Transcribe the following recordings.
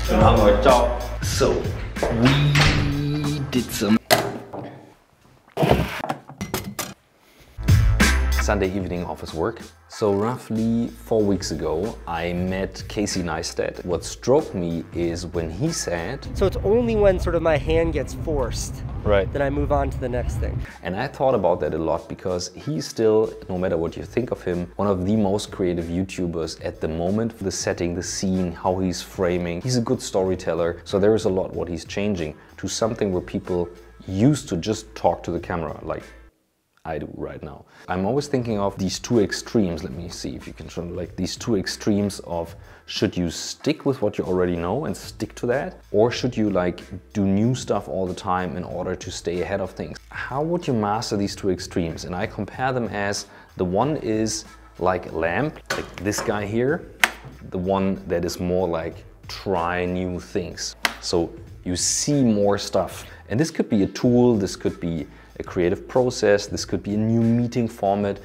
Schönen Abend euch. Ciao. So, we did some Sunday evening office work. So roughly 4 weeks ago, I met Neistat. What struck me is when he said... So it's only when sort of my hand gets forced that I move on to the next thing. And I thought about that a lot because he's still, no matter what you think of him, one of the most creative YouTubers at the moment. The setting, the scene, how he's framing. He's a good storyteller. So there is a lot what he's changing to something where people used to just talk to the camera, like I do right now. I'm always thinking of these two extremes. Let me see if you can show like these two extremes of should you stick with what you already know and stick to that, or should you like do new stuff all the time in order to stay ahead of things? How would you master these two extremes? And I compare them as the one is like lamp, like this guy here, the one that is more like try new things. So you see more stuff. And this could be a tool, this could be a creative process, this could be a new meeting format.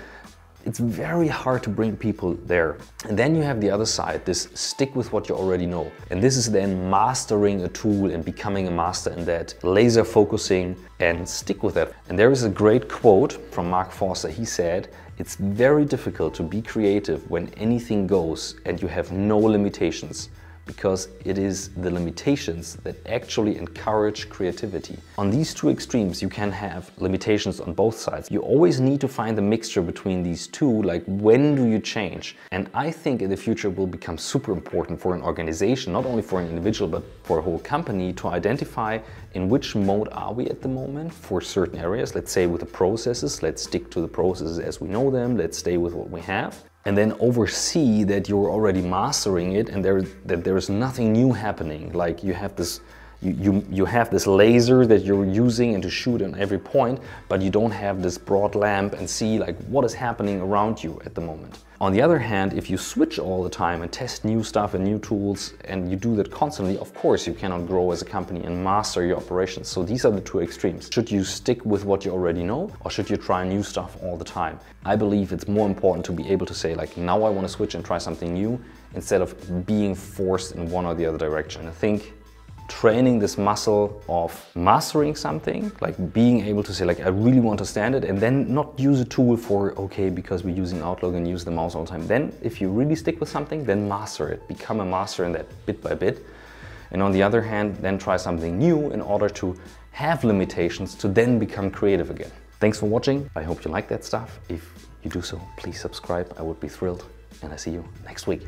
It's very hard to bring people there. And then you have the other side, this stick with what you already know. And this is then mastering a tool and becoming a master in that, laser focusing and stick with it. And there is a great quote from Mark Forster. He said, "It's very difficult to be creative when anything goes and you have no limitations, because it is the limitations that actually encourage creativity." On these two extremes, you can have limitations on both sides. You always need to find the mixture between these two, like when do you change? And I think in the future it will become super important for an organization, not only for an individual, but for a whole company to identify in which mode are we at the moment for certain areas. Let's say with the processes, let's stick to the processes as we know them, let's stay with what we have. And then oversee that you're already mastering it and that there is nothing new happening. Like you have this, you have this laser that you're using and to shoot on every point, but you don't have this broad lamp and see like what is happening around you at the moment. On the other hand, if you switch all the time and test new stuff and new tools and you do that constantly, of course you cannot grow as a company and master your operations. So these are the two extremes. Should you stick with what you already know, or should you try new stuff all the time? I believe it's more important to be able to say like, now I want to switch and try something new, instead of being forced in one or the other direction. I think training this muscle of mastering something, like being able to say like, I really want to stand it, and then not use a tool for, okay, because we're using Outlook and use the mouse all the time. Then if you really stick with something, then master it, become a master in that bit by bit. And on the other hand, then try something new in order to have limitations to then become creative again. Thanks for watching. I hope you like that stuff. If you do so, please subscribe. I would be thrilled. And I see you next week.